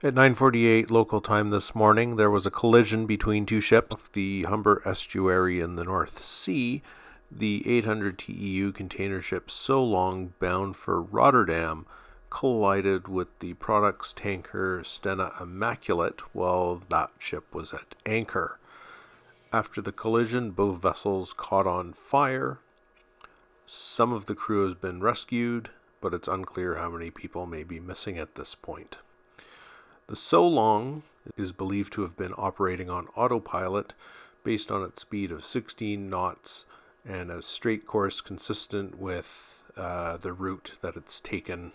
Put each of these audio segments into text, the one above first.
At 9:48 local time this morning, there was a collision between two ships, the Humber estuary in the North Sea. The 800 TEU container ship Solong, bound for Rotterdam, collided with the products tanker Stena Immaculate while that ship was at anchor. After the collision, both vessels caught on fire. Some of the crew has been rescued, but it's unclear how many people may be missing at this point. The Solong is believed to have been operating on autopilot based on its speed of 16 knots and a straight course consistent with the route that it's taken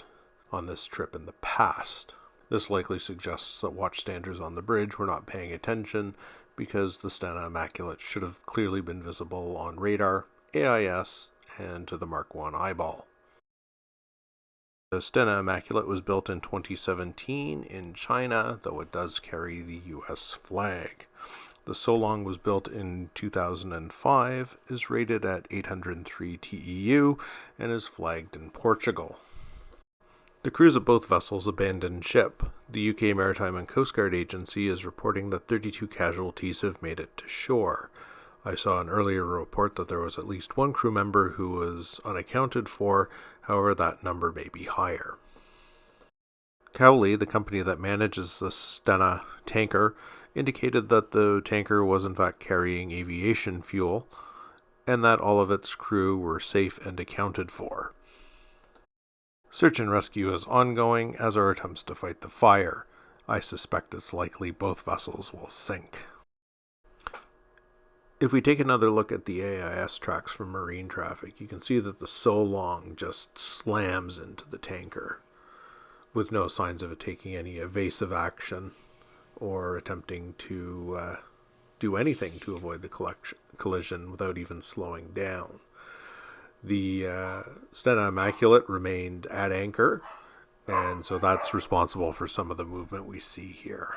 on this trip in the past. This likely suggests that watchstanders on the bridge were not paying attention because the Stena Immaculate should have clearly been visible on radar, AIS, and to the Mark I eyeball. The Stena Immaculate was built in 2017 in China, though it does carry the US flag. The Solong was built in 2005, is rated at 803 TEU, and is flagged in Portugal. The crews of both vessels abandoned ship. The UK Maritime and Coast Guard Agency is reporting that 32 casualties have made it to shore. I saw an earlier report that there was at least one crew member who was unaccounted for, however that number may be higher. Cowley, the company that manages the Stena tanker, indicated that the tanker was in fact carrying aviation fuel, and that all of its crew were safe and accounted for. Search and rescue is ongoing, as are attempts to fight the fire. I suspect it's likely both vessels will sink. If we take another look at the AIS tracks from MarineTraffic, you can see that the Solong just slams into the tanker, with no signs of it taking any evasive action or attempting to do anything to avoid the collision without even slowing down. The Stena Immaculate remained at anchor, and so that's responsible for some of the movement we see here.